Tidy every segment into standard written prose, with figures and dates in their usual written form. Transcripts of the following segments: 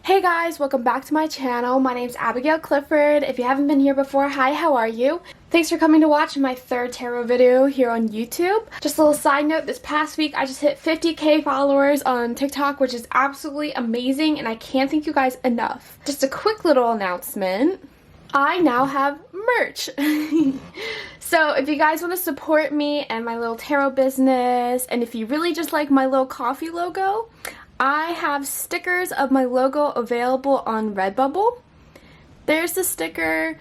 Hey guys, welcome back to my channel. My name's Abigail Clifford. If you haven't been here before, hi, how are you? Thanks for coming to watch my third tarot video here on YouTube. Just a little side note, this past week I just hit 50k followers on TikTok, which is absolutely amazing, and I can't thank you guys enough. Just a quick little announcement. I now have merch. So if you guys want to support me and my little tarot business, and if you really just like my little coffee logo, I have stickers of my logo available on Redbubble. There's the sticker.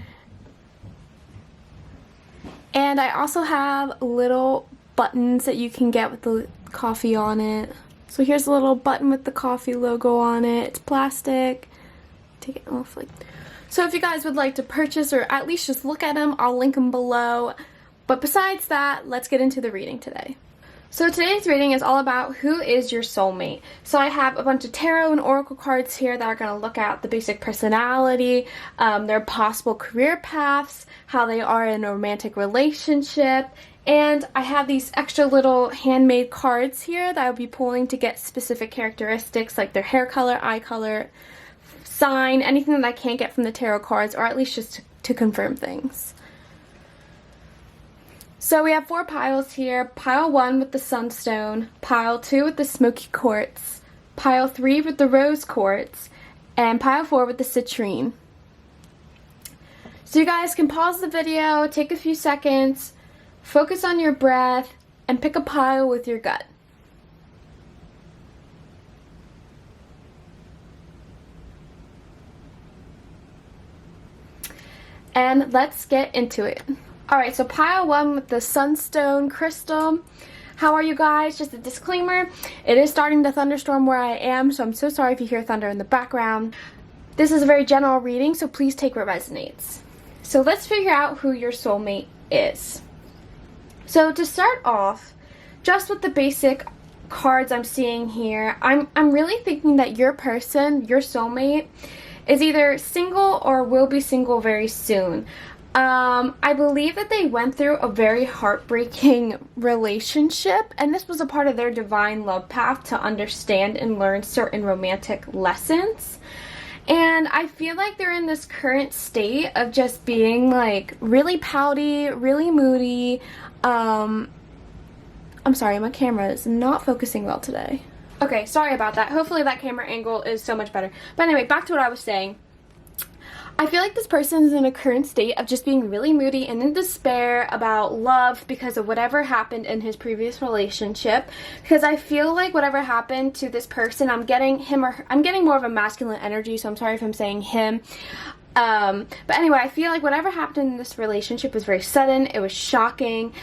And I also have little buttons that you can get with the coffee on it. So here's a little button with the coffee logo on it. It's plastic. Take it off like. So if you guys would like to purchase or at least just look at them, I'll link them below. But besides that, let's get into the reading today. So today's reading is all about who is your soulmate. So I have a bunch of tarot and oracle cards here that are going to look at the basic personality, their possible career paths, how they are in a romantic relationship, and I have these extra little handmade cards here that I'll be pulling to get specific characteristics like their hair color, eye color, sign, anything that I can't get from the tarot cards, or at least just to confirm things. So we have 4 piles here. Pile 1 with the Sunstone, pile 2 with the Smoky Quartz, pile 3 with the Rose Quartz, and pile 4 with the Citrine. So you guys can pause the video, take a few seconds, focus on your breath, and pick a pile with your gut. And let's get into it. Alright, so pile 1 with the Sunstone crystal. How are you guys? Just a disclaimer, it is starting to thunderstorm where I am, so I'm so sorry if you hear thunder in the background. This is a very general reading, so please take what resonates. So let's figure out who your soulmate is. So to start off, just with the basic cards I'm seeing here, I'm really thinking that your person, your soulmate, is either single or will be single very soon. I believe that they went through a very heartbreaking relationship, and this was a part of their divine love path to understand and learn certain romantic lessons. And I feel like they're in this current state of just being like really pouty, really moody. I'm sorry, my camera is not focusing well today. Okay, sorry about that. Hopefully that camera angle is so much better. But anyway, back to what I was saying. I feel like this person is in a current state of just being really moody and in despair about love because of whatever happened in his previous relationship. Because I feel like whatever happened to this person, I'm getting more of a masculine energy, so I'm sorry if I'm saying him. But anyway, I feel like whatever happened in this relationship was very sudden. It was shocking.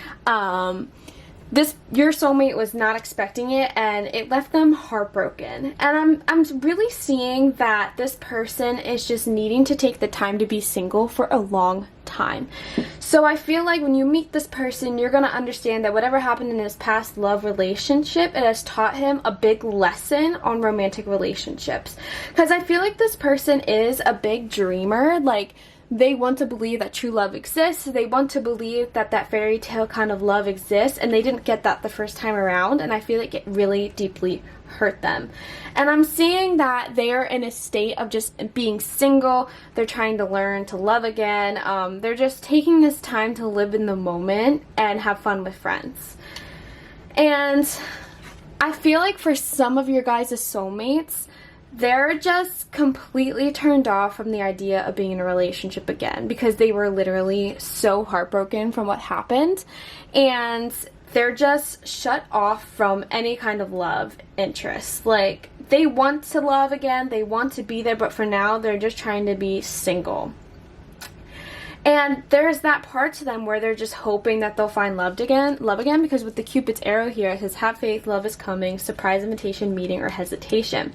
Your soulmate was not expecting it, and it left them heartbroken. And I'm really seeing that this person is just needing to take the time to be single for a long time. So I feel like when you meet this person, you're going to understand that whatever happened in his past love relationship, it has taught him a big lesson on romantic relationships. Because I feel like this person is a big dreamer. Like, they want to believe that true love exists. They want to believe that that fairy tale kind of love exists, and they didn't get that the first time around, and I feel like it really deeply hurt them. And I'm seeing that they are in a state of just being single. They're trying to learn to love again. They're just taking this time to live in the moment and have fun with friends. And I feel like for some of your guys' soulmates, they're just completely turned off from the idea of being in a relationship again because they were literally so heartbroken from what happened, and they're just shut off from any kind of love interest. Like, they want to love again, they want to be there, but for now they're just trying to be single. And there's that part to them where they're just hoping that they'll find love again, because with the Cupid's arrow here, it says, have faith, love is coming, surprise, invitation, meeting, or hesitation.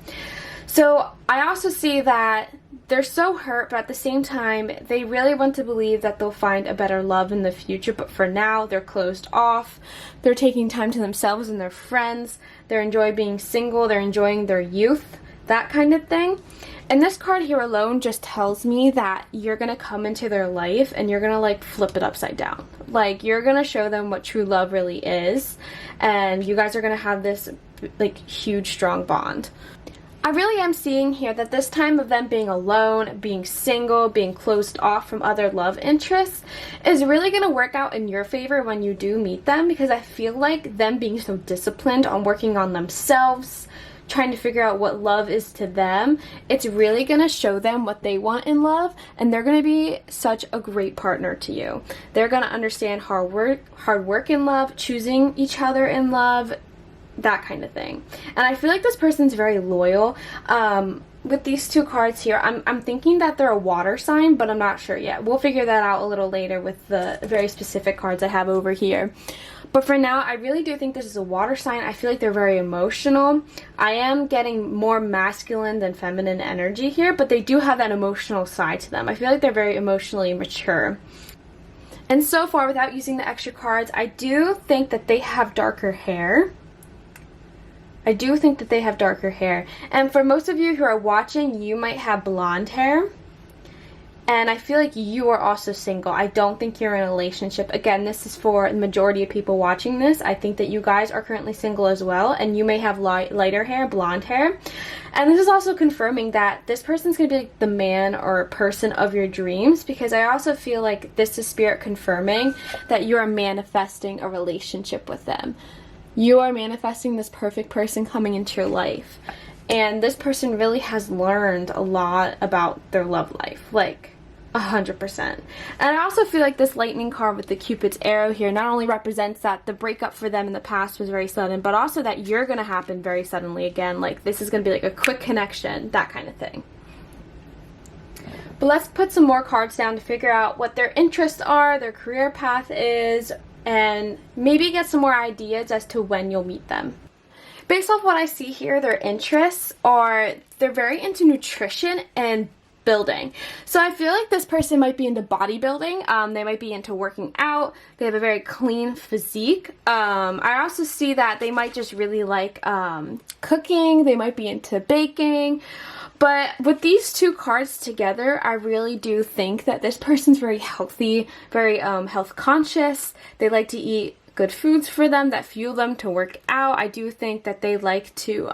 So I also see that they're so hurt, but at the same time, they really want to believe that they'll find a better love in the future, but for now, they're closed off. They're taking time to themselves and their friends. They're enjoying being single. They're enjoying their youth, that kind of thing. And this card here alone just tells me that you're going to come into their life and you're going to like flip it upside down. Like, you're going to show them what true love really is, and you guys are going to have this like huge strong bond. I really am seeing here that this time of them being alone, being single, being closed off from other love interests is really going to work out in your favor when you do meet them, because I feel like them being so disciplined on working on themselves, trying to figure out what love is to them, it's really going to show them what they want in love, and they're going to be such a great partner to you. They're going to understand hard work in love, choosing each other in love, that kind of thing. And I feel like this person's very loyal. With these two cards here, I'm thinking that they're a water sign, but I'm not sure yet. We'll figure that out a little later with the very specific cards I have over here. But for now, I really do think this is a water sign. I feel like they're very emotional. I am getting more masculine than feminine energy here, but they do have that emotional side to them. I feel like they're very emotionally mature. And so far, without using the extra cards, I do think that they have darker hair. I do think that they have darker hair. And for most of you who are watching, you might have blonde hair. And I feel like you are also single. I don't think you're in a relationship. Again, this is for the majority of people watching this. I think that you guys are currently single as well. And you may have lighter hair, blonde hair. And this is also confirming that this person's going to be like the man or person of your dreams. Because I also feel like this is spirit confirming that you are manifesting a relationship with them. You are manifesting this perfect person coming into your life. And this person really has learned a lot about their love life. Like, 100%. And I also feel like this lightning card with the Cupid's arrow here not only represents that the breakup for them in the past was very sudden, but also that you're going to happen very suddenly again. Like, this is going to be like a quick connection, that kind of thing. But let's put some more cards down to figure out what their interests are, their career path is, and maybe get some more ideas as to when you'll meet them. Based off what I see here, their interests are, they're very into nutrition and building. So I feel like this person might be into bodybuilding. They might be into working out. They have a very clean physique. I also see that they might just really like cooking. They might be into baking. But with these two cards together, I really do think that this person's very healthy, very health conscious. They like to eat good foods for them that fuel them to work out. I do think that they like to,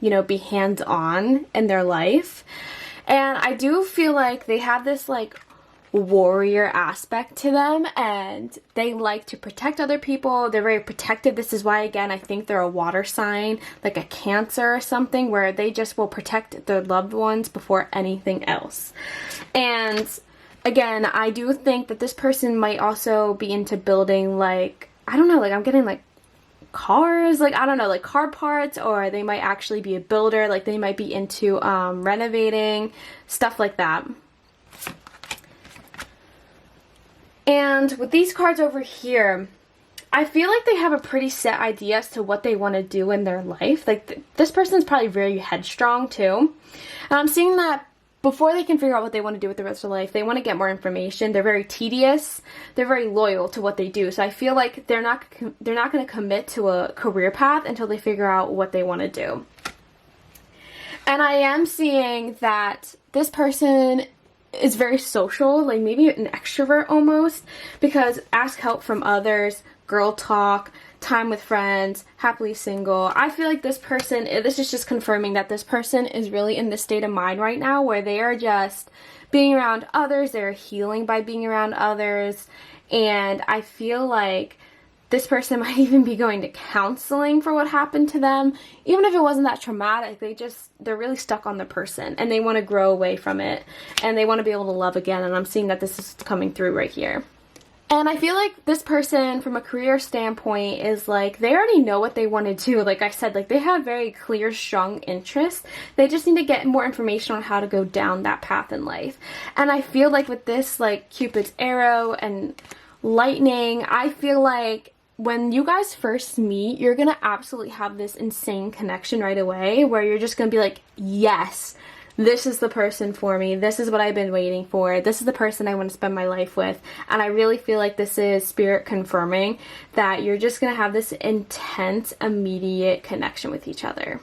you know, be hands-on in their life. And I do feel like they have this like warrior aspect to them, and they like to protect other people. They're very protective. This is why, again, I think they're a water sign, like a Cancer or something, where they just will protect their loved ones before anything else. And again, I do think that this person might also be into building, like, I don't know, like I'm getting like cars, like I don't know, like car parts, or they might actually be a builder, like they might be into renovating, stuff like that. And with these cards over here, I feel like they have a pretty set idea as to what they want to do in their life. Like this person's probably very headstrong too. And I'm seeing that before they can figure out what they want to do with the rest of their life, they want to get more information. They're very tedious. They're very loyal to what they do. So I feel like they're not going to commit to a career path until they figure out what they want to do. And I am seeing that this person is very social, like maybe an extrovert almost, because ask help from others, girl talk, time with friends, happily single. I feel like this person, this is just confirming that this person is really in this state of mind right now where they are just being around others, they're healing by being around others, and I feel like this person might even be going to counseling for what happened to them. Even if it wasn't that traumatic, they're really stuck on the person and they want to grow away from it and they want to be able to love again, and I'm seeing that this is coming through right here. And I feel like this person, from a career standpoint, is like, they already know what they want to do. Like I said, like they have very clear, strong interests. They just need to get more information on how to go down that path in life. And I feel like with this, like Cupid's arrow and lightning, I feel like when you guys first meet, you're going to absolutely have this insane connection right away where you're just going to be like, yes, this is the person for me. This is what I've been waiting for. This is the person I want to spend my life with. And I really feel like this is spirit confirming that you're just going to have this intense, immediate connection with each other.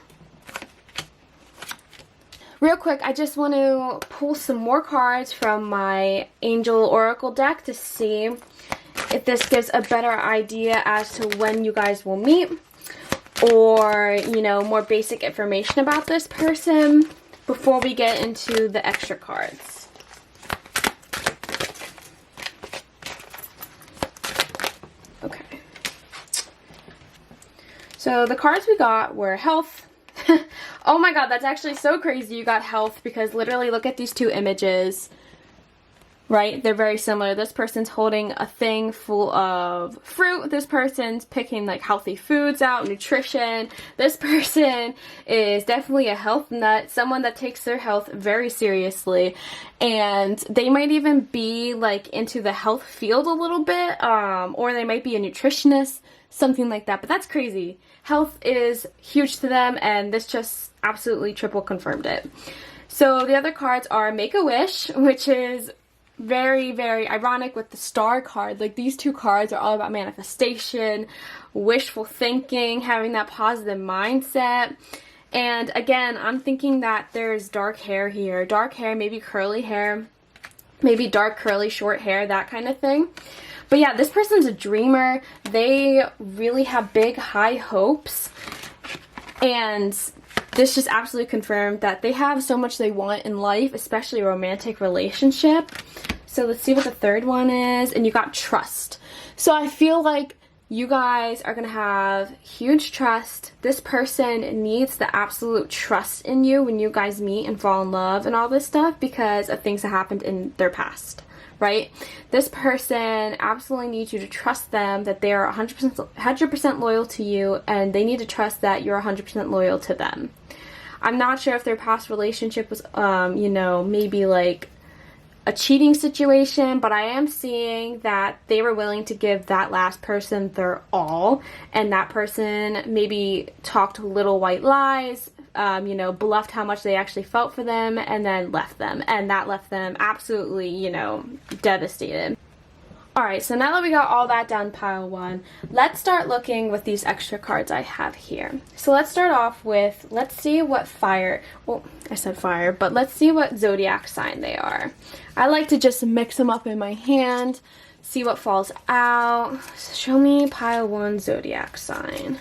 Real quick, I just want to pull some more cards from my Angel Oracle deck to see if this gives a better idea as to when you guys will meet. or, you know, more basic information about this person before we get into the extra cards. Okay. So the cards we got were health. Oh my god, that's actually so crazy you got health, because literally look at these two images, right? They're very similar. This person's holding a thing full of fruit. This person's picking like healthy foods out, nutrition. This person is definitely a health nut, someone that takes their health very seriously, and they might even be like into the health field a little bit, or they might be a nutritionist, something like that. But that's crazy. Health is huge to them, and this just absolutely triple confirmed it. So the other cards are Make a Wish, which is very, very ironic with the star card. Like, these two cards are all about manifestation, wishful thinking, having that positive mindset. And again, I'm thinking that there's dark hair here. Dark hair, maybe curly hair, maybe dark curly short hair, that kind of thing. But yeah, this person's a dreamer. They really have big, high hopes. And this just absolutely confirmed that they have so much they want in life, especially a romantic relationship. So let's see what the third one is. And you got trust. So I feel like you guys are going to have huge trust. This person needs the absolute trust in you when you guys meet and fall in love and all this stuff, because of things that happened in their past. Right? This person absolutely needs you to trust them, that they are 100% loyal to you, and they need to trust that you're 100% loyal to them. I'm not sure if their past relationship was, you know, maybe like a cheating situation, but I am seeing that they were willing to give that last person their all, and that person maybe talked little white lies, you know, bluffed how much they actually felt for them, and then left them. And that left them absolutely, you know, devastated. Alright, so now that we got all that done, pile one, let's start looking with these extra cards I have here. So let's start off with, let's see what fire, well, I said fire, but let's see what zodiac sign they are. I like to just mix them up in my hand, see what falls out. Show me pile one zodiac sign.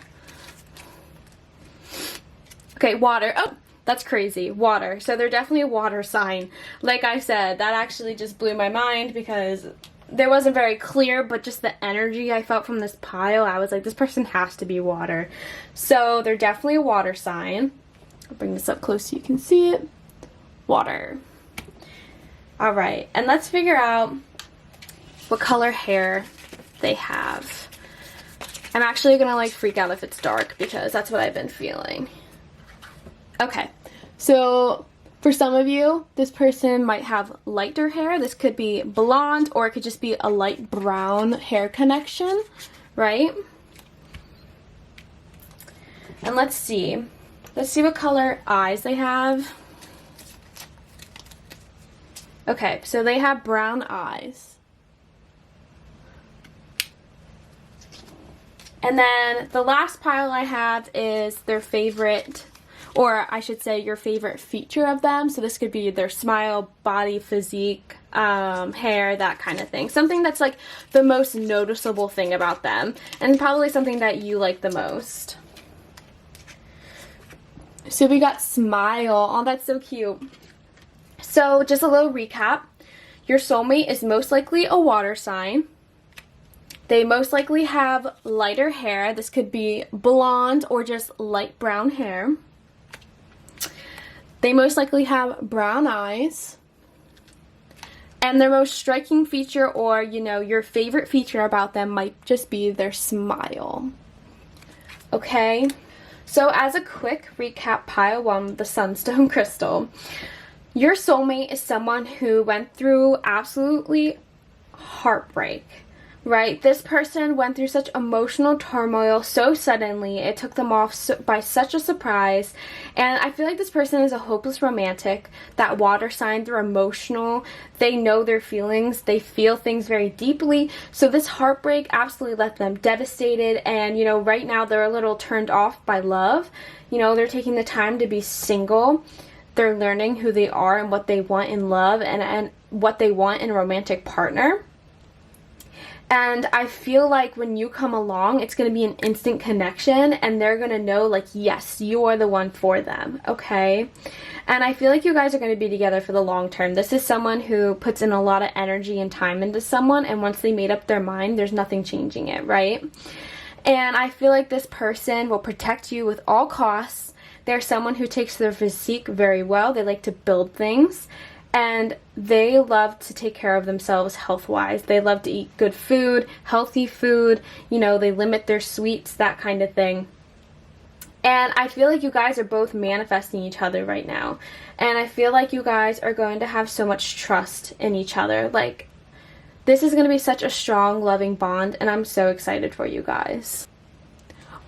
Okay, water. Oh, that's crazy. Water. So they're definitely a water sign. Like I said, that actually just blew my mind, because there wasn't very clear, but just the energy I felt from this pile, I was like, this person has to be water. So they're definitely a water sign. I'll bring this up close so you can see it. Water. Alright, and let's figure out what color hair they have. I'm actually gonna like freak out if it's dark, because that's what I've been feeling. Okay, so for some of you, this person might have lighter hair. This could be blonde, or it could just be a light brown hair connection, right? And let's see what color eyes they have. Okay, so they have brown eyes. And then the last pile I have is their favorite, or I should say your favorite feature of them. So this could be their smile, body, physique, hair, that kind of thing. Something that's like the most noticeable thing about them, and probably something that you like the most. So we got smile. Oh, that's so cute. So just a little recap. Your soulmate is most likely a water sign. They most likely have lighter hair. This could be blonde or just light brown hair. They most likely have brown eyes. And their most striking feature, or, you know, your favorite feature about them might just be their smile. Okay? So as a quick recap, pile one, the Sunstone crystal. Your soulmate is someone who went through absolutely heartbreak. Right? This person went through such emotional turmoil so suddenly. It took them off by such a surprise. And I feel like this person is a hopeless romantic. That water sign, they're emotional. They know their feelings. They feel things very deeply. So this heartbreak absolutely left them devastated. And, you know, right now they're a little turned off by love. You know, they're taking the time to be single. They're learning who they are and what they want in love, and what they want in a romantic partner. And I feel like when you come along, it's going to be an instant connection, and they're going to know, like, yes, you are the one for them, okay? And I feel like you guys are going to be together for the long term. This is someone who puts in a lot of energy and time into someone, and once they made up their mind, there's nothing changing it, right? And I feel like this person will protect you with all costs. They're someone who takes their physique very well. They like to build things. And they love to take care of themselves health-wise. They love to eat good food, healthy food. You know, they limit their sweets, that kind of thing. And I feel like you guys are both manifesting each other right now. And I feel like you guys are going to have so much trust in each other. Like, this is going to be such a strong, loving bond. And I'm so excited for you guys.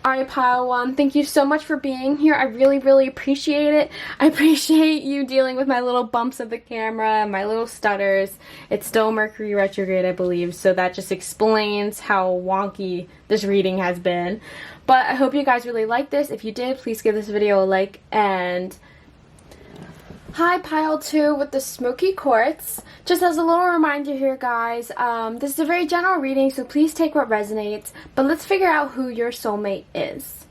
Alright, Pile 1, thank you so much for being here. I really, really appreciate it. I appreciate you dealing with my little bumps of the camera and my little stutters. It's still Mercury retrograde, I believe, so that just explains how wonky this reading has been. But I hope you guys really liked this. If you did, please give this video a like. And hi, Pile 2 with the Smoky Quartz. Just as a little reminder here, guys, this is a very general reading, so please take what resonates, but let's figure out who your soulmate is.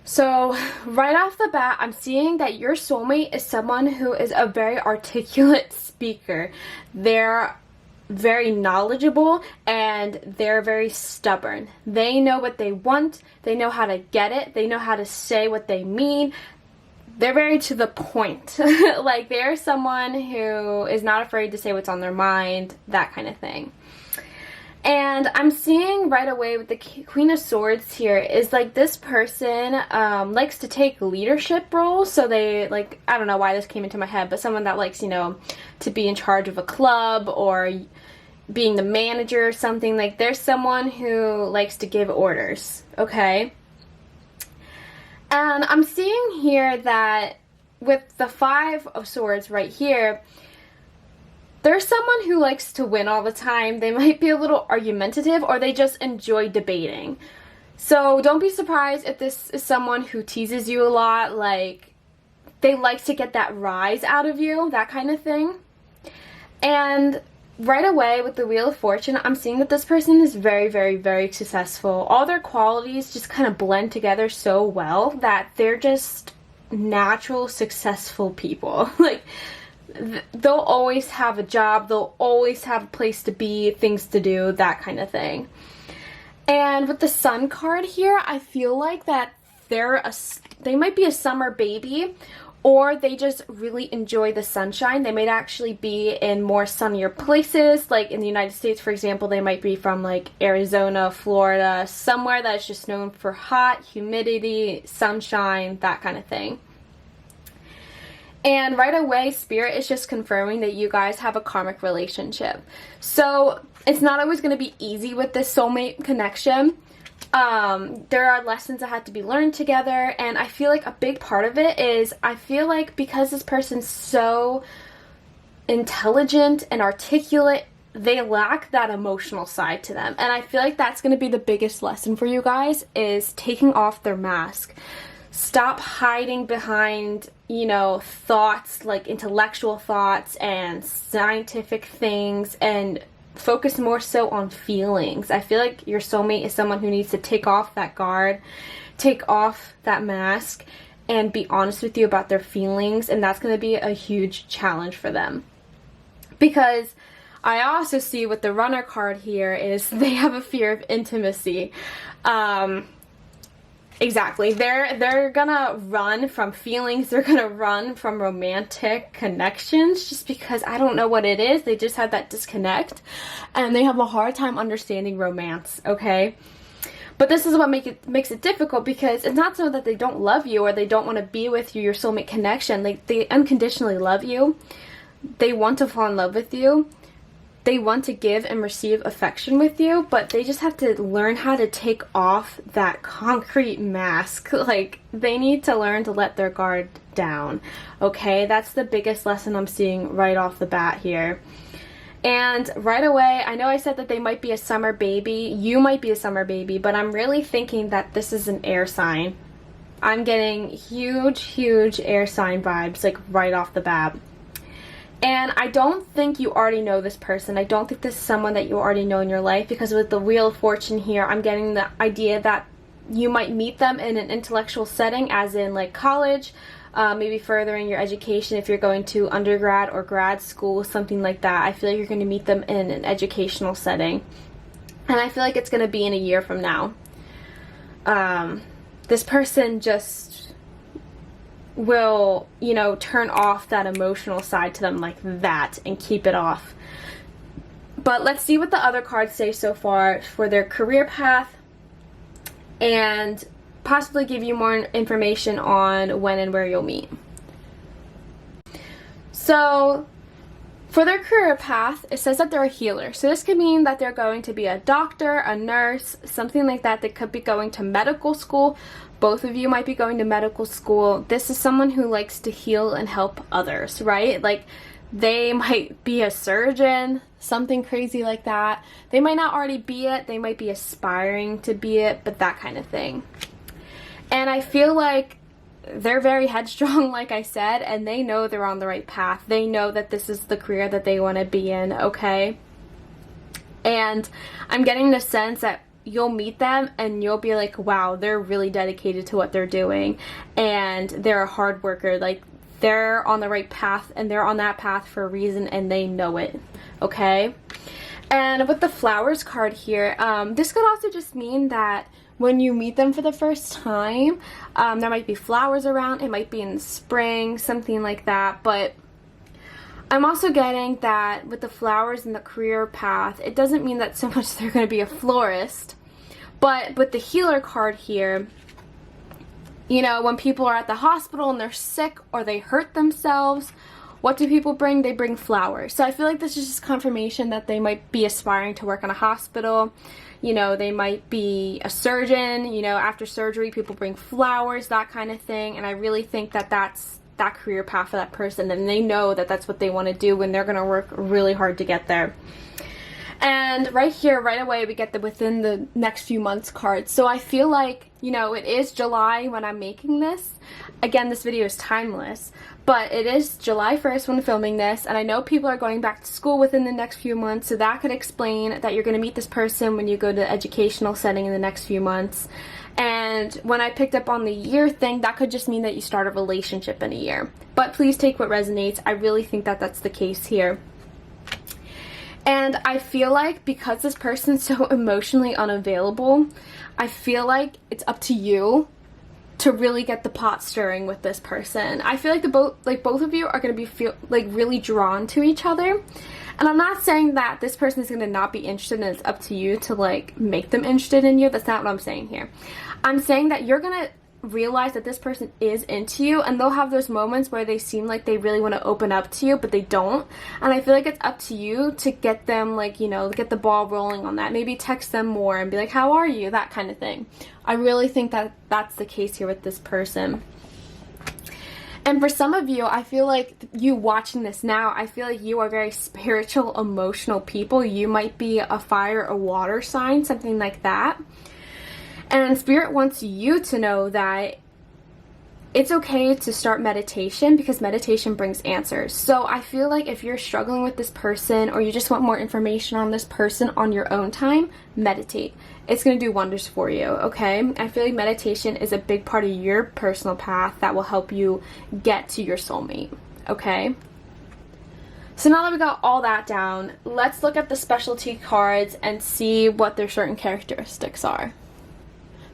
So, right off the bat, I'm seeing that your soulmate is someone who is a very articulate speaker. They're very knowledgeable, and they're very stubborn. They know what they want, they know how to get it, they know how to say what they mean. They're very to the point. Like, they're someone who is not afraid to say what's on their mind, that kind of thing. And I'm seeing right away with the Queen of Swords here is, like, this person likes to take leadership roles. So they, like, I don't know why this came into my head, but someone that likes, you know, to be in charge of a club or being the manager or something. Like, there's someone who likes to give orders, okay? And I'm seeing here that with the Five of Swords right here, there's someone who likes to win all the time. They might be a little argumentative, or they just enjoy debating. So don't be surprised if this is someone who teases you a lot, like they like to get that rise out of you, that kind of thing. And right away with the Wheel of Fortune, I'm seeing that this person is very, very, very successful. All their qualities just kind of blend together so well that they're just natural, successful people. Like, they'll always have a job, they'll always have a place to be, things to do, that kind of thing. And with the Sun card here, I feel like that they might be a summer baby, or they just really enjoy the sunshine. They might actually be in more sunnier places, like in the United States, for example. They might be from like Arizona, Florida, somewhere that's just known for hot, humidity, sunshine, that kind of thing. And right away, Spirit is just confirming that you guys have a karmic relationship. So it's not always going to be easy with this soulmate connection. There are lessons that have to be learned together, and I feel like a big part of it is, I feel like because this person's so intelligent and articulate, they lack that emotional side to them. And I feel like that's going to be the biggest lesson for you guys, is taking off their mask. Stop hiding behind, you know, thoughts, like intellectual thoughts and scientific things, and focus more so on feelings. I feel like your soulmate is someone who needs to take off that guard, take off that mask, and be honest with you about their feelings, and that's going to be a huge challenge for them. Because I also see with the Runner card here is they have a fear of intimacy. Exactly. They're gonna run from feelings. They're gonna run from romantic connections just because, I don't know what it is. They just have that disconnect, and they have a hard time understanding romance, okay? But this is what makes it difficult, because it's not so that they don't love you or they don't want to be with you, your soulmate connection. They unconditionally love you. They want to fall in love with you. They want to give and receive affection with you, but they just have to learn how to take off that concrete mask. Like, they need to learn to let their guard down, okay? That's the biggest lesson I'm seeing right off the bat here. And right away, I know I said that they might be a summer baby. You might be a summer baby, but I'm really thinking that this is an air sign. I'm getting huge, huge air sign vibes, like, right off the bat. And I don't think you already know this person. I don't think this is someone that you already know in your life, because with the Wheel of Fortune here, I'm getting the idea that you might meet them in an intellectual setting, as in like college, maybe furthering your education if you're going to undergrad or grad school, something like that. I feel like you're going to meet them in an educational setting. And I feel like it's going to be in a year from now. This person just will, you know, turn off that emotional side to them like that and keep it off. But let's see what the other cards say so far for their career path, and possibly give you more information on when and where you'll meet. So for their career path, it says that they're a healer. So this could mean that they're going to be a doctor, a nurse, something like that. They could be going to medical school. Both of you might be going to medical school. This is someone who likes to heal and help others, right? Like, they might be a surgeon, something crazy like that. They might not already be it. They might be aspiring to be it, but that kind of thing. And I feel like they're very headstrong, like I said, and they know they're on the right path. They know that this is the career that they want to be in, okay? And I'm getting the sense that you'll meet them and you'll be like, wow, they're really dedicated to what they're doing, and they're a hard worker. Like, they're on the right path, and they're on that path for a reason, and they know it, okay? And with the flowers card here, this could also just mean that when you meet them for the first time, there might be flowers around. It might be in the spring, something like that. But I'm also getting that with the flowers and the career path, it doesn't mean that so much they're going to be a florist. But with the healer card here, you know, when people are at the hospital and they're sick or they hurt themselves, what do people bring? They bring flowers. So I feel like this is just confirmation that they might be aspiring to work in a hospital. You know, they might be a surgeon. You know, after surgery, people bring flowers, that kind of thing. And I really think that that's that career path for that person. And they know that that's what they want to do, and they're going to work really hard to get there. And right here, right away, we get the within the next few months card. So I feel like, you know, it is July when I'm making this. Again, this video is timeless, but it is July 1st when I'm filming this, and I know people are going back to school within the next few months, so that could explain that you're going to meet this person when you go to the educational setting in the next few months. And when I picked up on the year thing, that could just mean that you start a relationship in a year. But please take what resonates. I really think that that's the case here. And I feel like because this person's so emotionally unavailable, I feel like it's up to you to really get the pot stirring with this person. I feel like both of you are going to be really drawn to each other. And I'm not saying that this person is going to not be interested, and it's up to you to like make them interested in you. That's not what I'm saying here. I'm saying that you're going to realize that this person is into you, and they'll have those moments where they seem like they really want to open up to you, but they don't. And I feel like it's up to you to get them, like, you know, get the ball rolling on that. Maybe text them more and be like, how are you? That kind of thing. I really think that that's the case here with this person. And for some of you, I feel like you watching this now, I feel like you are very spiritual, emotional people. You might be a fire or water sign, something like that. And Spirit wants you to know that it's okay to start meditation, because meditation brings answers. So I feel like if you're struggling with this person, or you just want more information on this person on your own time, meditate. It's going to do wonders for you, okay? I feel like meditation is a big part of your personal path that will help you get to your soulmate, okay? So now that we got all that down, let's look at the specialty cards and see what their certain characteristics are.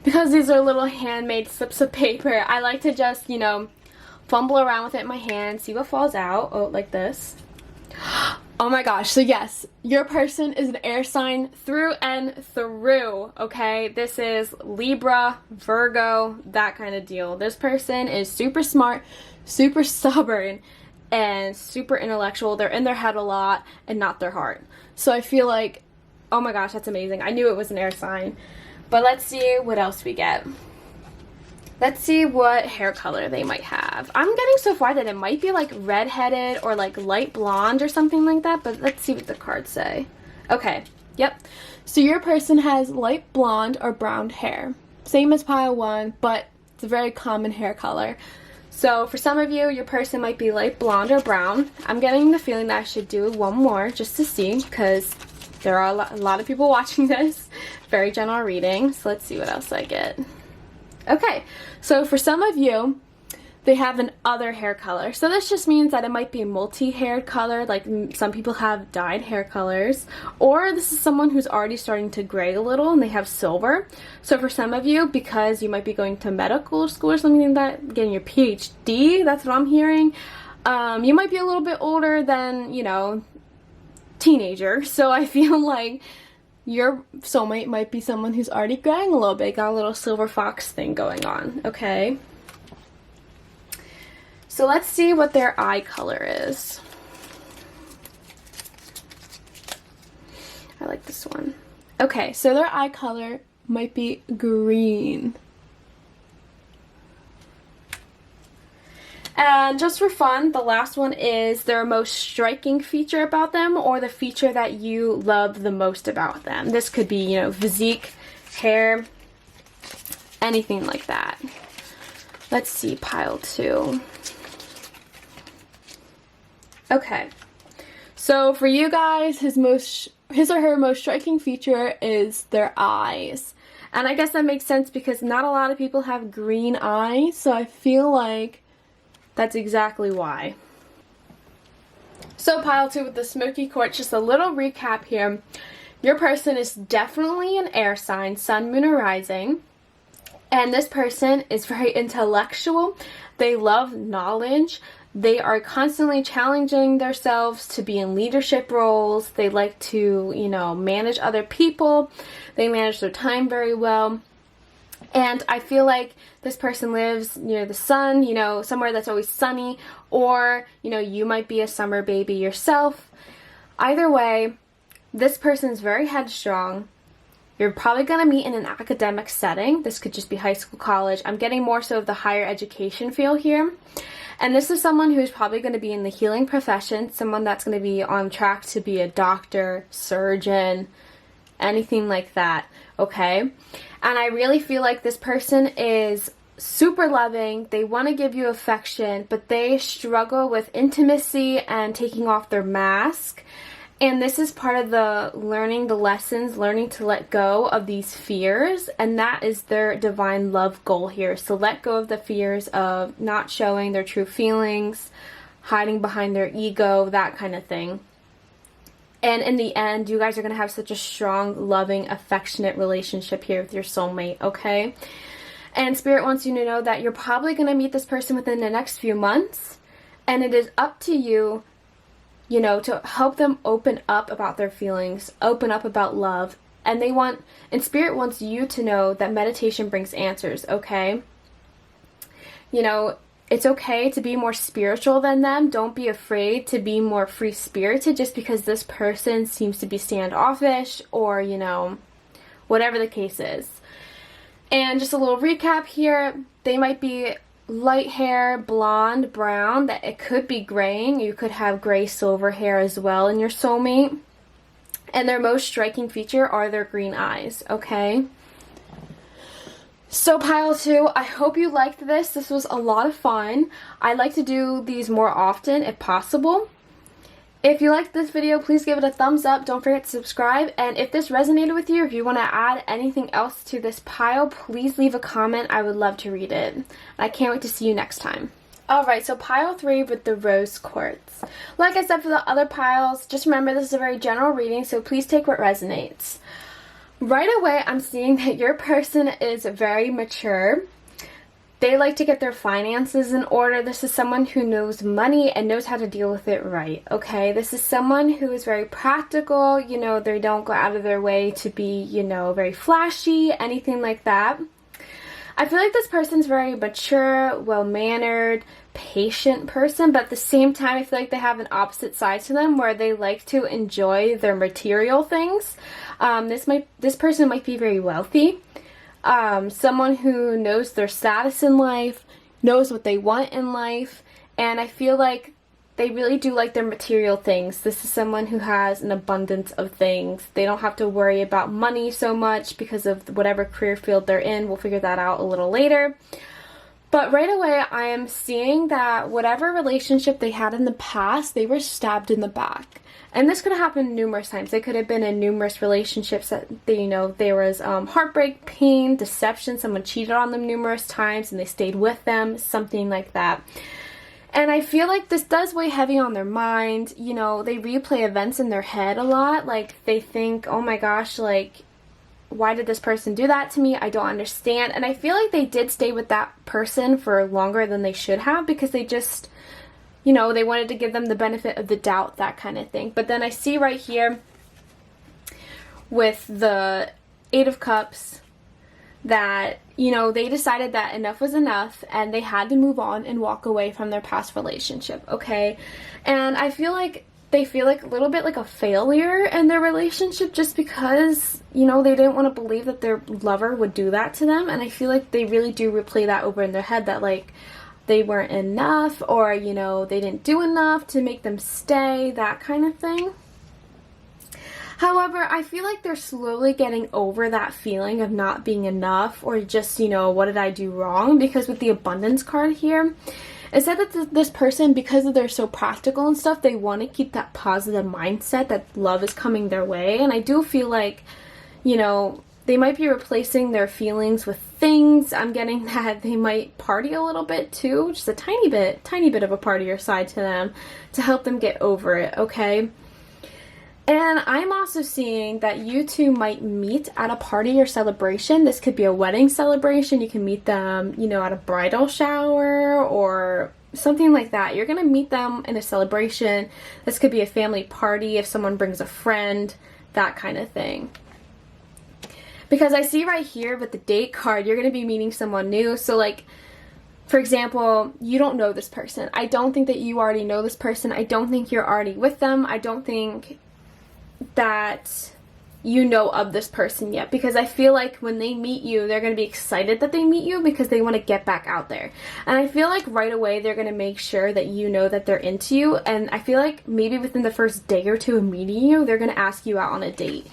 Because these are little handmade slips of paper, I like to just, you know, fumble around with it in my hand, see what falls out. Oh, like this. Oh my gosh, so yes, your person is an air sign through and through, okay? This is Libra, Virgo, that kind of deal. This person is super smart, super stubborn, and super intellectual. They're in their head a lot and not their heart. So I feel like, oh my gosh, that's amazing. I knew it was an air sign. But let's see what else we get. Let's see what hair color they might have. I'm getting so far that it might be like redheaded or like light blonde or something like that, but let's see what the cards say. Okay, yep. So your person has light blonde or brown hair. Same as pile one, but it's a very common hair color. So for some of you, your person might be light blonde or brown. I'm getting the feeling that I should do one more just to see, because there are a lot of people watching this. Very general reading. So let's see what else I get. Okay, so for some of you, they have an other hair color. So this just means that it might be a multi-haired color, like some people have dyed hair colors, or this is someone who's already starting to gray a little and they have silver. So for some of you, because you might be going to medical school or something like that, getting your PhD, that's what I'm hearing, you might be a little bit older than, you know, teenager. So I feel like your soulmate might be someone who's already graying a little bit, got a little silver fox thing going on, okay? So let's see what their eye color is. I like this one. Okay, so their eye color might be green. And just for fun, the last one is their most striking feature about them, or the feature that you love the most about them. This could be, you know, physique, hair, anything like that. Let's see, pile 2. Okay, so for you guys, his or her most striking feature is their eyes. And I guess that makes sense because not a lot of people have green eyes, so I feel like that's exactly why. So pile 2 with the Smoky Quartz, just a little recap here. Your person is definitely an air sign, sun, moon, or rising. And this person is very intellectual. They love knowledge. They are constantly challenging themselves to be in leadership roles. They like to, you know, manage other people. They manage their time very well. And I feel like this person lives near the sun, you know, somewhere that's always sunny, or, you know, you might be a summer baby yourself. Either way, this person's very headstrong. You're probably going to meet in an academic setting. This could just be high school, college. I'm getting more so of the higher education feel here. And this is someone who's probably going to be in the healing profession, someone that's going to be on track to be a doctor, surgeon, anything like that, okay? And I really feel like this person is super loving. They want to give you affection, but they struggle with intimacy and taking off their mask. And this is part of the learning the lessons, learning to let go of these fears, and that is their divine love goal here. So let go of the fears of not showing their true feelings, hiding behind their ego, that kind of thing. And in the end, you guys are going to have such a strong, loving, affectionate relationship here with your soulmate, okay? And Spirit wants you to know that you're probably going to meet this person within the next few months, and it is up to you, you know, to help them open up about their feelings, open up about love. And Spirit wants you to know that meditation brings answers, okay? You know, it's okay to be more spiritual than them. Don't be afraid to be more free-spirited just because this person seems to be standoffish or, you know, whatever the case is. And just a little recap here. They might be light hair, blonde, brown, that it could be graying. You could have gray silver hair as well in your soulmate. And their most striking feature are their green eyes, okay? So pile 2, I hope you liked this. This was a lot of fun. I like to do these more often if possible. If you liked this video, please give it a thumbs up. Don't forget to subscribe. And if this resonated with you, if you want to add anything else to this pile, please leave a comment. I would love to read it. I can't wait to see you next time. Alright, so pile 3 with the rose quartz. Like I said for the other piles, just remember this is a very general reading, so please take what resonates. Right away, I'm seeing that your person is very mature. They like to get their finances in order. This is someone who knows money and knows how to deal with it right, okay? This is someone who is very practical. You know, they don't go out of their way to be, you know, very flashy, anything like that. I feel like this person's very mature, well-mannered, patient person, but at the same time, I feel like they have an opposite side to them where they like to enjoy their material things. This person might be very wealthy. Someone who knows their status in life, knows what they want in life, and I feel like they really do like their material things. This is someone who has an abundance of things. They don't have to worry about money so much because of whatever career field they're in. We'll figure that out a little later. But right away, I am seeing that whatever relationship they had in the past, they were stabbed in the back. And this could have happened numerous times. They could have been in numerous relationships that, you know, there was heartbreak, pain, deception, someone cheated on them numerous times and they stayed with them, something like that. And I feel like this does weigh heavy on their mind. You know, they replay events in their head a lot. Like, they think, oh my gosh, like, why did this person do that to me? I don't understand. And I feel like they did stay with that person for longer than they should have because they just, you know, they wanted to give them the benefit of the doubt, that kind of thing. But then I see right here with the Eight of Cups that, you know, they decided that enough was enough and they had to move on and walk away from their past relationship, okay? And I feel like they feel like a little bit like a failure in their relationship just because, you know, they didn't want to believe that their lover would do that to them. And I feel like they really do replay that over in their head that, like, they weren't enough or, you know, they didn't do enough to make them stay, that kind of thing. However, I feel like they're slowly getting over that feeling of not being enough or just, you know, what did I do wrong? Because with the abundance card here, it said that this person, because they're so practical and stuff, they want to keep that positive mindset that love is coming their way. And I do feel like, you know, they might be replacing their feelings with things. I'm getting that they might party a little bit too, just a tiny bit of a partier side to them to help them get over it, okay? And I'm also seeing that you two might meet at a party or celebration. This could be a wedding celebration. You can meet them, you know, at a bridal shower or something like that. You're going to meet them in a celebration. This could be a family party if someone brings a friend, that kind of thing. Because I see right here with the date card, you're going to be meeting someone new. So, like, for example, you don't know this person. I don't think that you already know this person. I don't think you're already with them. I don't think that you know of this person yet, because I feel like when they meet you, they're going to be excited that they meet you because they want to get back out there. And I feel like right away they're going to make sure that you know that they're into you. And I feel like maybe within the first day or two of meeting you, they're going to ask you out on a date.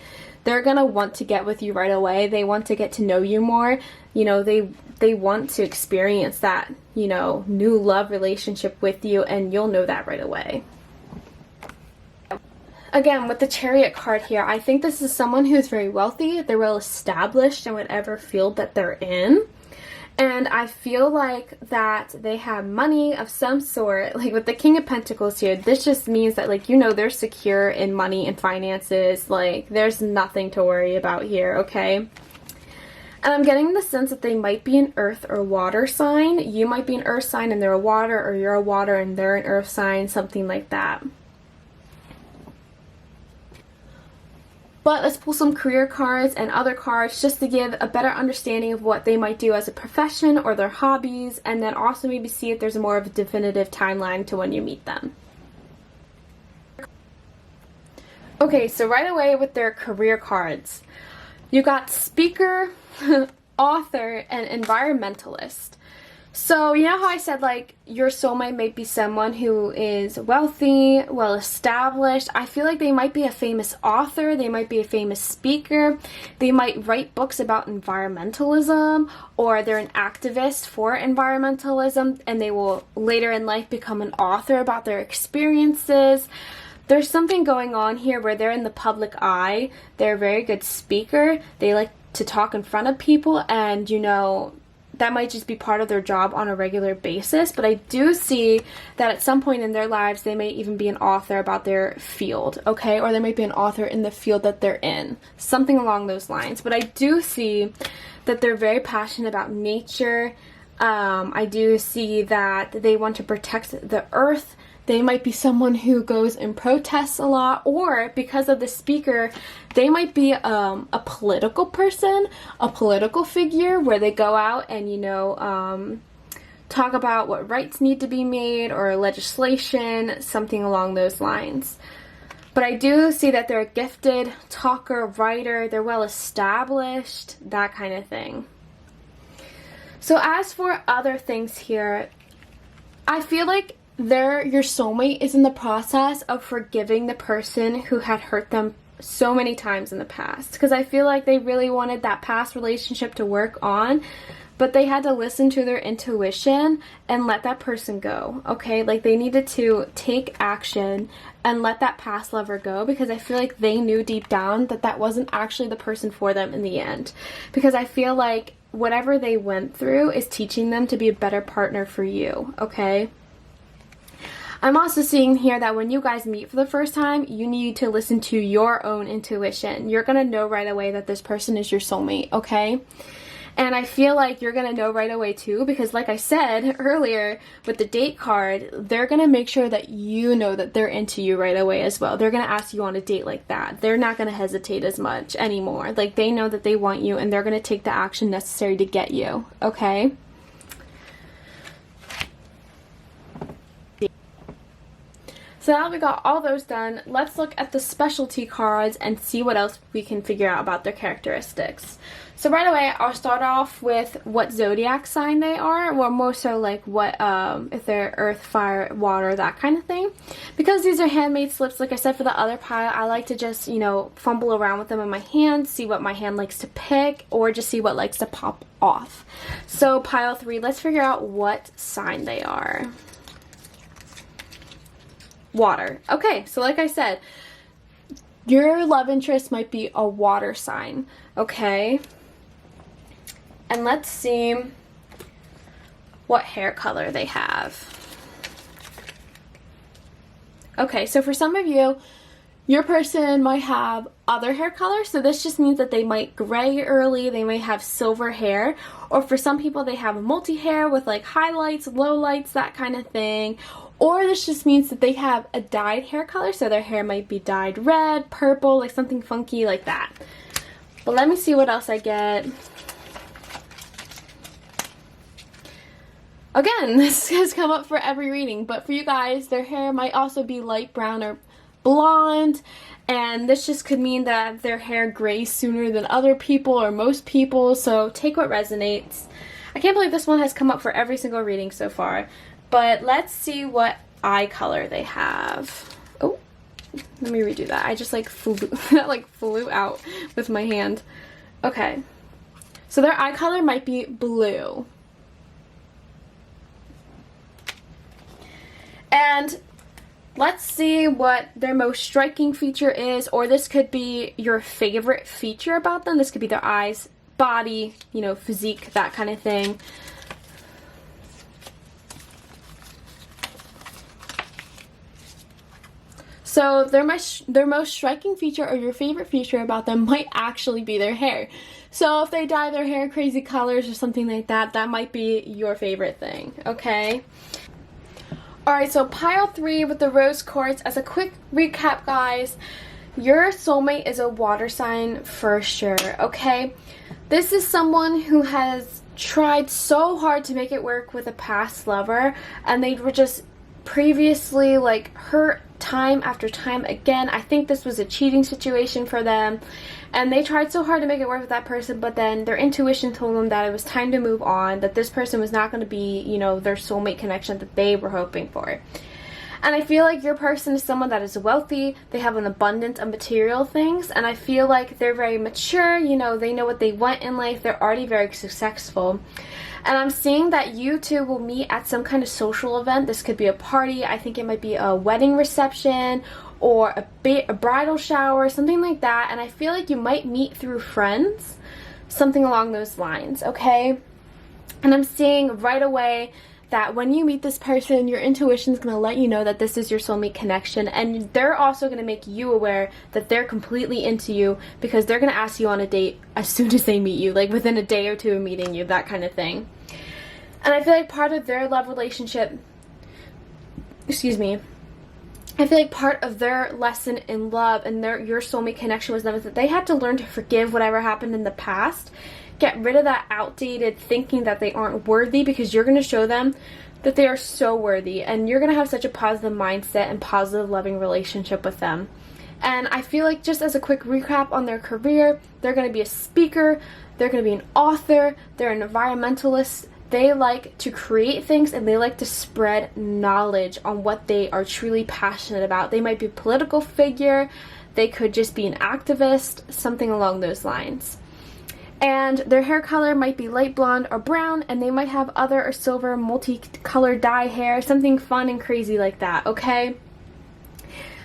They're going to want to get with you right away. They want to get to know you more. You know, they want to experience that, you know, new love relationship with you, and you'll know that right away. Again, with the Chariot card here, I think this is someone who's very wealthy. They're well established in whatever field that they're in. And I feel like that they have money of some sort. Like with the King of Pentacles here, this just means that, like, you know, they're secure in money and finances. Like, there's nothing to worry about here, okay? And I'm getting the sense that they might be an earth or water sign. You might be an earth sign and they're a water, or you're a water and they're an earth sign, something like that. But let's pull some career cards and other cards just to give a better understanding of what they might do as a profession or their hobbies, and then also maybe see if there's more of a definitive timeline to when you meet them. Okay, so right away with their career cards, you got speaker, author, and environmentalist. So, you know how I said, like, your soulmate might be someone who is wealthy, well-established. I feel like they might be a famous author. They might be a famous speaker. They might write books about environmentalism, or they're an activist for environmentalism, and they will later in life become an author about their experiences. There's something going on here where they're in the public eye. They're a very good speaker. They like to talk in front of people, and, you know, that might just be part of their job on a regular basis. But I do see that at some point in their lives, they may even be an author about their field, okay? Or they might be an author in the field that they're in. Something along those lines. But I do see that they're very passionate about nature. I do see that they want to protect the earth. They might be someone who goes and protests a lot, or because of the speaker, they might be a political person, a political figure, where they go out and, you know, talk about what rights need to be made or legislation, something along those lines. But I do see that they're a gifted talker, writer, they're well established, that kind of thing. So as for other things here, I feel like your soulmate is in the process of forgiving the person who had hurt them so many times in the past, because I feel like they really wanted that past relationship to work on, but they had to listen to their intuition and let that person go, okay? Like, they needed to take action and let that past lover go, because I feel like they knew deep down that that wasn't actually the person for them in the end. Because I feel like whatever they went through is teaching them to be a better partner for you, okay? I'm also seeing here that when you guys meet for the first time, you need to listen to your own intuition. You're gonna know right away that this person is your soulmate, okay? And I feel like you're gonna know right away too, because like I said earlier with the date card, they're gonna make sure that you know that they're into you right away as well. They're gonna ask you on a date like that. They're not gonna hesitate as much anymore. Like, they know that they want you, and they're gonna take the action necessary to get you, okay? So now we got all those done, let's look at the specialty cards and see what else we can figure out about their characteristics. So right away, I'll start off with what zodiac sign they are, or more so like what, if they're earth, fire, water, that kind of thing. Because these are handmade slips, like I said for the other pile, I like to just, you know, fumble around with them in my hand, see what my hand likes to pick, or just see what likes to pop off. So pile 3, let's figure out what sign they are. Water. Okay, so like I said, your love interest might be a water sign, okay? And let's see what hair color they have. Okay, so for some of you, your person might have other hair colors, so this just means that they might gray early, they may have silver hair, or for some people they have multi-hair with like highlights, lowlights, that kind of thing. Or this just means that they have a dyed hair color, so their hair might be dyed red, purple, like something funky like that. But let me see what else I get. Again, this has come up for every reading, but for you guys, their hair might also be light brown or blonde, and this just could mean that their hair grays sooner than other people or most people, so take what resonates. I can't believe this one has come up for every single reading so far. But let's see what eye color they have. Oh, let me redo that. I just like flew out with my hand. Okay. So their eye color might be blue. And let's see what their most striking feature is, or this could be your favorite feature about them. This could be their eyes, body, you know, physique, that kind of thing. So their most striking feature or your favorite feature about them might actually be their hair. So if they dye their hair crazy colors or something like that, that might be your favorite thing, okay? Alright, so pile 3 with the rose quartz. As a quick recap, guys, your soulmate is a water sign for sure, okay? This is someone who has tried so hard to make it work with a past lover, and they were just previously like hurt time after time again. I think this was a cheating situation for them, and they tried so hard to make it work with that person, but then their intuition told them that it was time to move on, that this person was not going to be, you know, their soulmate connection that they were hoping for. And I feel like your person is someone that is wealthy, they have an abundance of material things, and I feel like they're very mature, you know, they know what they want in life, they're already very successful. And I'm seeing that you two will meet at some kind of social event. This could be a party, I think it might be a wedding reception, or a bridal shower, something like that. And I feel like you might meet through friends, something along those lines, okay? And I'm seeing right away that when you meet this person, your intuition is going to let you know that this is your soulmate connection, and they're also going to make you aware that they're completely into you, because they're going to ask you on a date as soon as they meet you, like within a day or two of meeting you, that kind of thing. And I feel like part of their love relationship, I feel like part of their lesson in love and your soulmate connection with them is that they have to learn to forgive whatever happened in the past. Get rid of that outdated thinking that they aren't worthy, because you're going to show them that they are so worthy, and you're going to have such a positive mindset and positive loving relationship with them. And I feel like, just as a quick recap on their career, they're going to be a speaker, they're going to be an author, they're an environmentalist. They like to create things, and they like to spread knowledge on what they are truly passionate about. They might be a political figure, they could just be an activist, something along those lines. And their hair color might be light blonde or brown, and they might have other or silver multicolored dye hair, something fun and crazy like that, okay?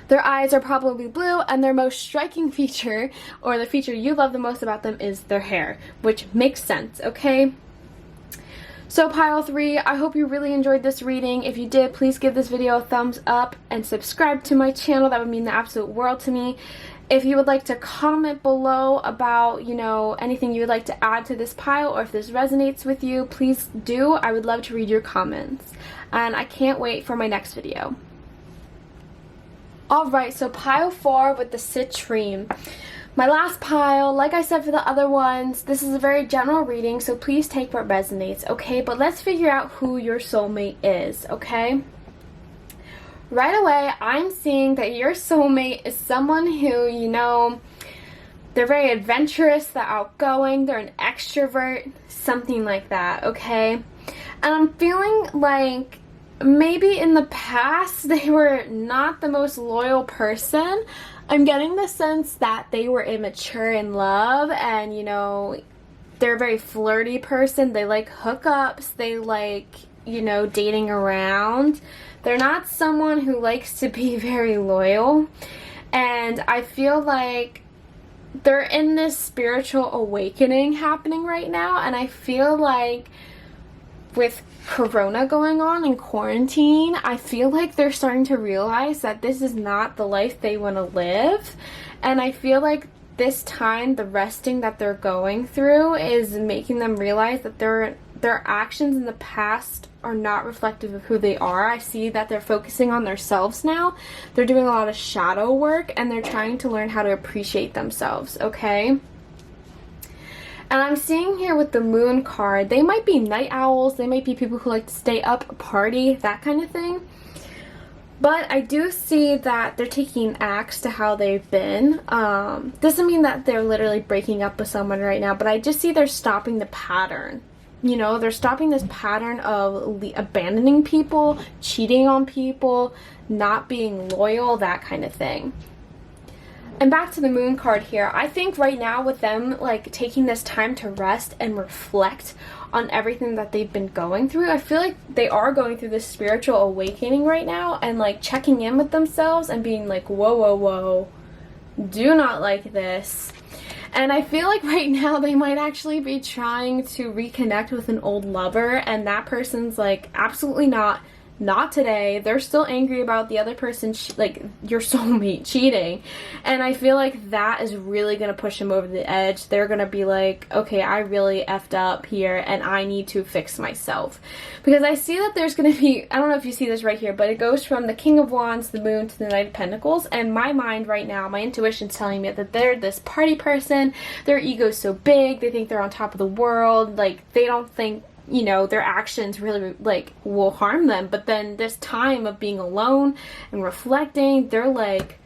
Their eyes are probably blue, and their most striking feature, or the feature you love the most about them, is their hair, which makes sense, okay? So pile 3, I hope you really enjoyed this reading. If you did, please give this video a thumbs up and subscribe to my channel. That would mean the absolute world to me. If you would like to comment below about, you know, anything you would like to add to this pile, or if this resonates with you, please do. I would love to read your comments. And I can't wait for my next video. Alright, so pile 4 with the Citrine. My last pile, like I said for the other ones, this is a very general reading, so please take what resonates, okay? But let's figure out who your soulmate is, okay? Right away, I'm seeing that your soulmate is someone who, you know, they're very adventurous, they're outgoing, they're an extrovert, something like that, okay? And I'm feeling like maybe in the past they were not the most loyal person. I'm getting the sense that they were immature in love, and, you know, they're a very flirty person. They like hookups, they like, you know, dating around. They're not someone who likes to be very loyal, and I feel like they're in this spiritual awakening happening right now, and I feel like with Corona going on and quarantine, I feel like they're starting to realize that this is not the life they want to live, and I feel like this time, the resting that they're going through is making them realize that their actions in the past are not reflective of who they are. I see that they're focusing on themselves now. They're doing a lot of shadow work, and they're trying to learn how to appreciate themselves, okay? And I'm seeing here with the Moon card, they might be night owls, they might be people who like to stay up, party, that kind of thing. But I do see that they're taking acts to how they've been. Doesn't mean that they're literally breaking up with someone right now, but I just see they're stopping the pattern. You know, they're stopping this pattern of abandoning people, cheating on people, not being loyal, that kind of thing. And back to the Moon card here, I think right now with them like taking this time to rest and reflect on everything that they've been going through, I feel like they are going through this spiritual awakening right now, and like checking in with themselves and being like, whoa, whoa, whoa, do not like this. And I feel like right now they might actually be trying to reconnect with an old lover, and that person's like, absolutely not today. They're still angry about the other person, like your soulmate, cheating. And I feel like that is really going to push them over the edge. They're going to be like, okay, I really effed up here and I need to fix myself. Because I see that there's going to be, I don't know if you see this right here, but it goes from the King of Wands, the Moon, to the Knight of Pentacles. And my mind right now, my intuition's telling me that they're this party person. Their ego's so big. They think they're on top of the world. Like, they don't think, you know, their actions really like will harm them. But then this time of being alone and reflecting, they're like,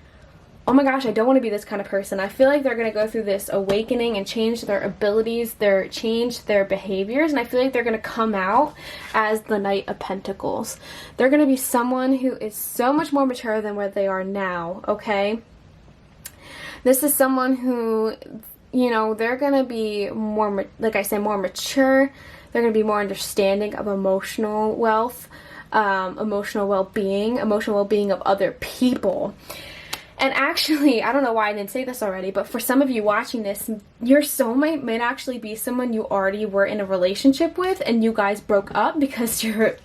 oh my gosh, I don't want to be this kind of person. I feel like they're going to go through this awakening and change their abilities, change their behaviors, and I feel like they're going to come out as the Knight of Pentacles. They're going to be someone who is so much more mature than what they are now, okay? This is someone who, you know, they're going to be more, like I said, more mature. They're going to be more understanding of emotional wealth, emotional well-being of other people. And actually, I don't know why I didn't say this already, but for some of you watching this, your soulmate might actually be someone you already were in a relationship with and you guys broke up because your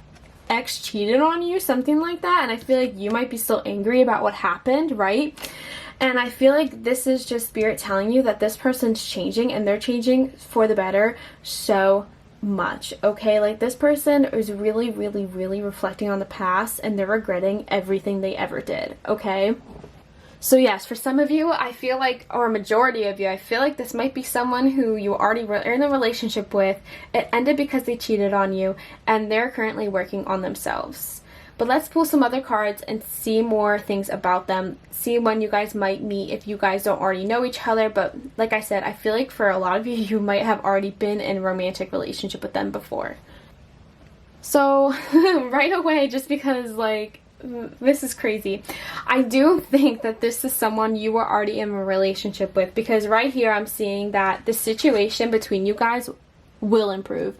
ex cheated on you, something like that. And I feel like you might be still angry about what happened, right? And I feel like this is just spirit telling you that this person's changing, and they're changing for the better so much, okay? Like, this person is really, really, really reflecting on the past, and they're regretting everything they ever did, okay? So yes, for some of you, I feel like, or a majority of you, I feel like this might be someone who you already were in a relationship with. It ended because they cheated on you, and they're currently working on themselves. But let's pull some other cards and see more things about them. See when you guys might meet if you guys don't already know each other. But like I said, I feel like for a lot of you, you might have already been in a romantic relationship with them before. So right away, just because like this is crazy. I do think that this is someone you were already in a relationship with, because right here I'm seeing that the situation between you guys will improve.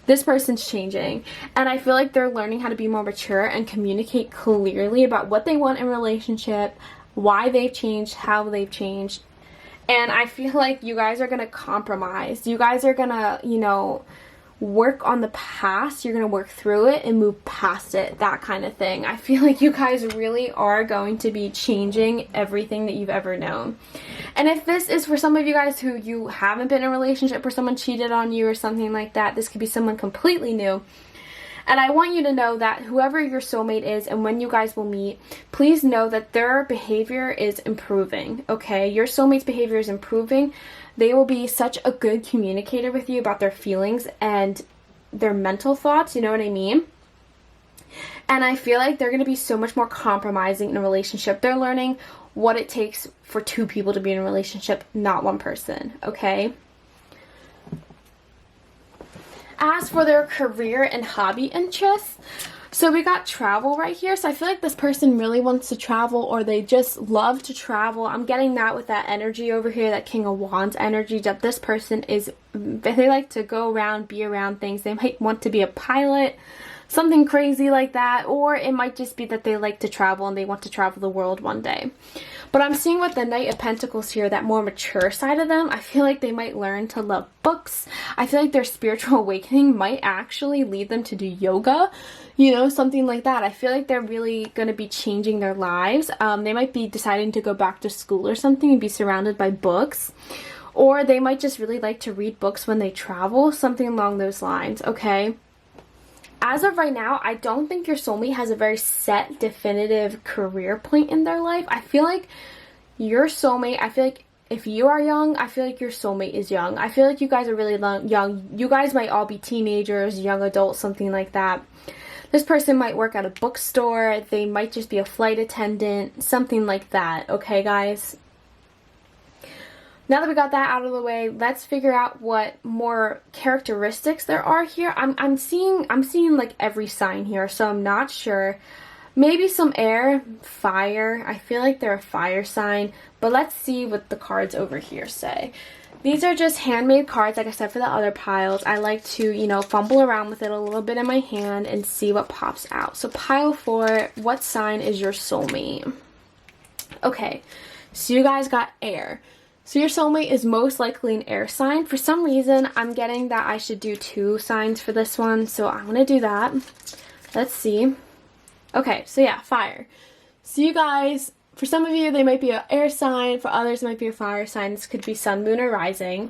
This person's changing, and I feel like they're learning how to be more mature and communicate clearly about what they want in a relationship, why they've changed, how they've changed. And I feel like you guys are gonna compromise. You guys are gonna, you know, work on the past. You're gonna work through it and move past it, that kind of thing. I feel like you guys really are going to be changing everything that you've ever known. And if this is for some of you guys who you haven't been in a relationship or someone cheated on you or something like that, this could be someone completely new. And I want you to know that whoever your soulmate is and when you guys will meet, please know that their behavior is improving, okay? Your soulmate's behavior is improving. They will be such a good communicator with you about their feelings and their mental thoughts, you know what I mean? And I feel like they're going to be so much more compromising in a relationship. They're learning what it takes for two people to be in a relationship, not one person, okay? As for their career and hobby interests, so we got travel right here. So I feel like this person really wants to travel, or they just love to travel. I'm getting that with that energy over here, that King of Wands energy, that this person is, they like to go around, be around things. They might want to be a pilot, something crazy like that, or it might just be that they like to travel and they want to travel the world one day. But I'm seeing with the Knight of Pentacles here, that more mature side of them, I feel like they might learn to love books. I feel like their spiritual awakening might actually lead them to do yoga, you know, something like that. I feel like they're really going to be changing their lives. They might be deciding to go back to school or something and be surrounded by books. Or they might just really like to read books when they travel, something along those lines, okay? As of right now, I don't think your soulmate has a very set, definitive career point in their life. I feel like your soulmate, I feel like if you are young, I feel like your soulmate is young. I feel like you guys are really young. You guys might all be teenagers, young adults, something like that. This person might work at a bookstore. They might just be a flight attendant, something like that. Okay, guys? Now that we got that out of the way, let's figure out what more characteristics there are here. I'm seeing like every sign here, so I'm not sure. Maybe some air, fire. I feel like they're a fire sign, but let's see what the cards over here say. These are just handmade cards, like I said, for the other piles. I like to, you know, fumble around with it a little bit in my hand and see what pops out. So pile 4, what sign is your soulmate? Okay, so you guys got air. So your soulmate is most likely an air sign. For some reason, I'm getting that I should do 2 signs for this one, so I'm going to do that. Let's see. Okay, so yeah, fire. So you guys, for some of you, they might be an air sign. For others, it might be a fire sign. This could be sun, moon, or rising.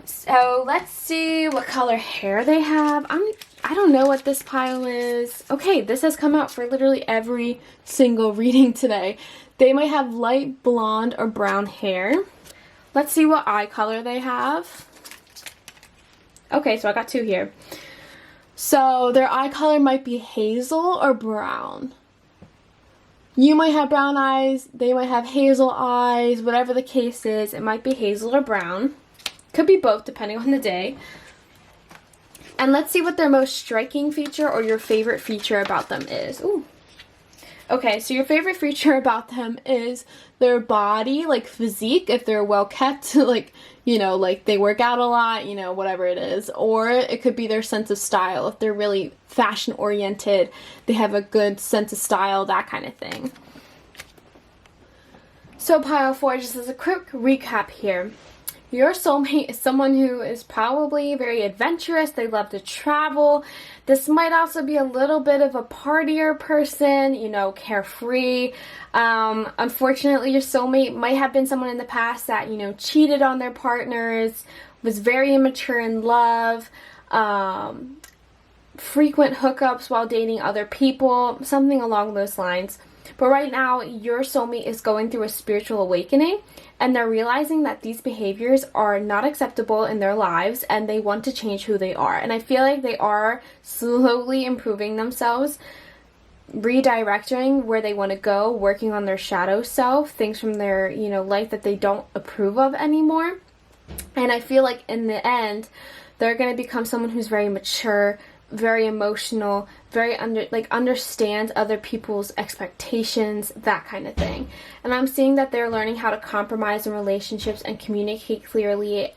So let's see what color hair they have. I don't know what this pile is. Okay, this has come out for literally every single reading today. They might have light blonde or brown hair. Let's see what eye color they have. Okay, so I got 2 here. So their eye color might be hazel or brown. You might have brown eyes, they might have hazel eyes, whatever the case is, it might be hazel or brown. Could be both depending on the day. And let's see what their most striking feature or your favorite feature about them is. Ooh. Okay, so your favorite feature about them is their body, like physique, if they're well kept, like, you know, like they work out a lot, you know, whatever it is. Or it could be their sense of style, if they're really fashion oriented, they have a good sense of style, that kind of thing. So pile 4, just as a quick recap here. Your soulmate is someone who is probably very adventurous. They love to travel. This might also be a little bit of a partier person, you know, carefree. Unfortunately, your soulmate might have been someone in the past that, you know, cheated on their partners, was very immature in love, frequent hookups while dating other people, something along those lines. But right now, your soulmate is going through a spiritual awakening, and they're realizing that these behaviors are not acceptable in their lives, and they want to change who they are. And I feel like they are slowly improving themselves, redirecting where they want to go, working on their shadow self, things from their, you know, life that they don't approve of anymore. And I feel like in the end, they're going to become someone who's very mature, very emotional, very understands other people's expectations, that kind of thing. And I'm seeing that they're learning how to compromise in relationships and communicate clearly.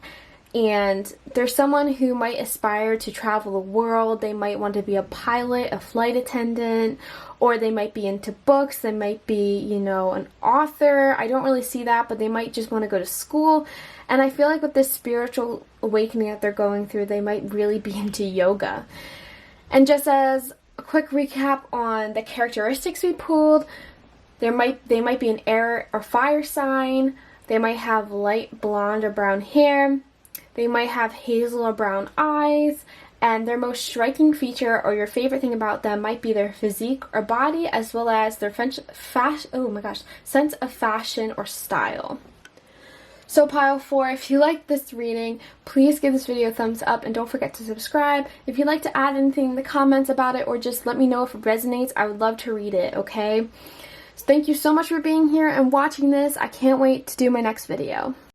And there's someone who might aspire to travel the world. They might want to be a pilot, a flight attendant, or they might be into books. They might be, you know, an author. I don't really see that, but they might just want to go to school. And I feel like with this spiritual awakening that they're going through, they might really be into yoga. And just as a quick recap on the characteristics we pulled, they might be an air or fire sign. They might have light blonde or brown hair. They might have hazel or brown eyes, and their most striking feature or your favorite thing about them might be their physique or body, as well as their sense of fashion or style. So pile 4, if you like this reading, please give this video a thumbs up and don't forget to subscribe. If you'd like to add anything in the comments about it or just let me know if it resonates, I would love to read it, okay? So thank you so much for being here and watching this. I can't wait to do my next video.